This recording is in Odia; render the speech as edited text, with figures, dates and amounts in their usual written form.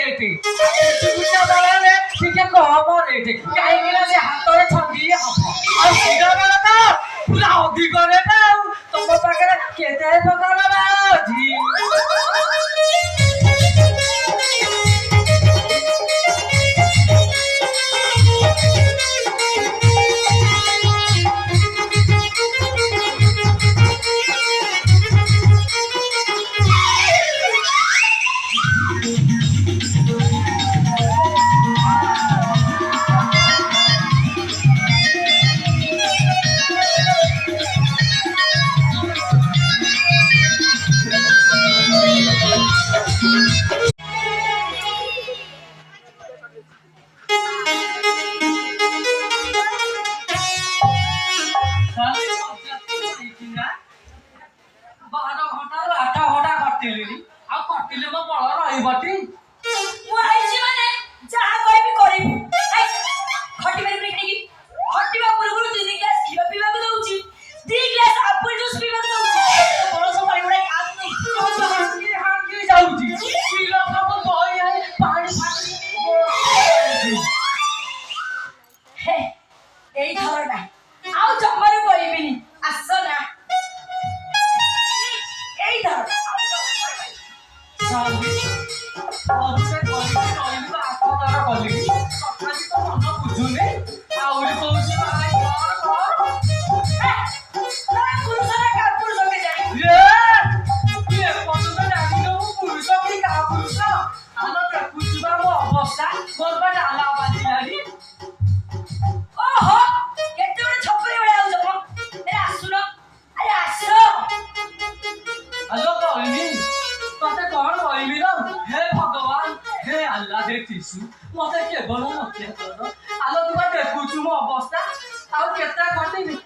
ରେଟ୍ ଚିକିତ୍ସା ଦଳରେ ଟିକେ କମ ରେଟ୍ କାହିଁକି ନା ସେ ହାତରେ ଛନ୍ଦି ହବ ଆଉ କ୍ଷୀର ବେଳ ତ ପୁରା ଅଧିକ ରେଟ୍ ଆଉ ତମ ପାଖରେ କେତେ ପ୍ରକାର ଅଛି मत केवल आलो तुम देखु मो अवस्था आउ केता खटिनी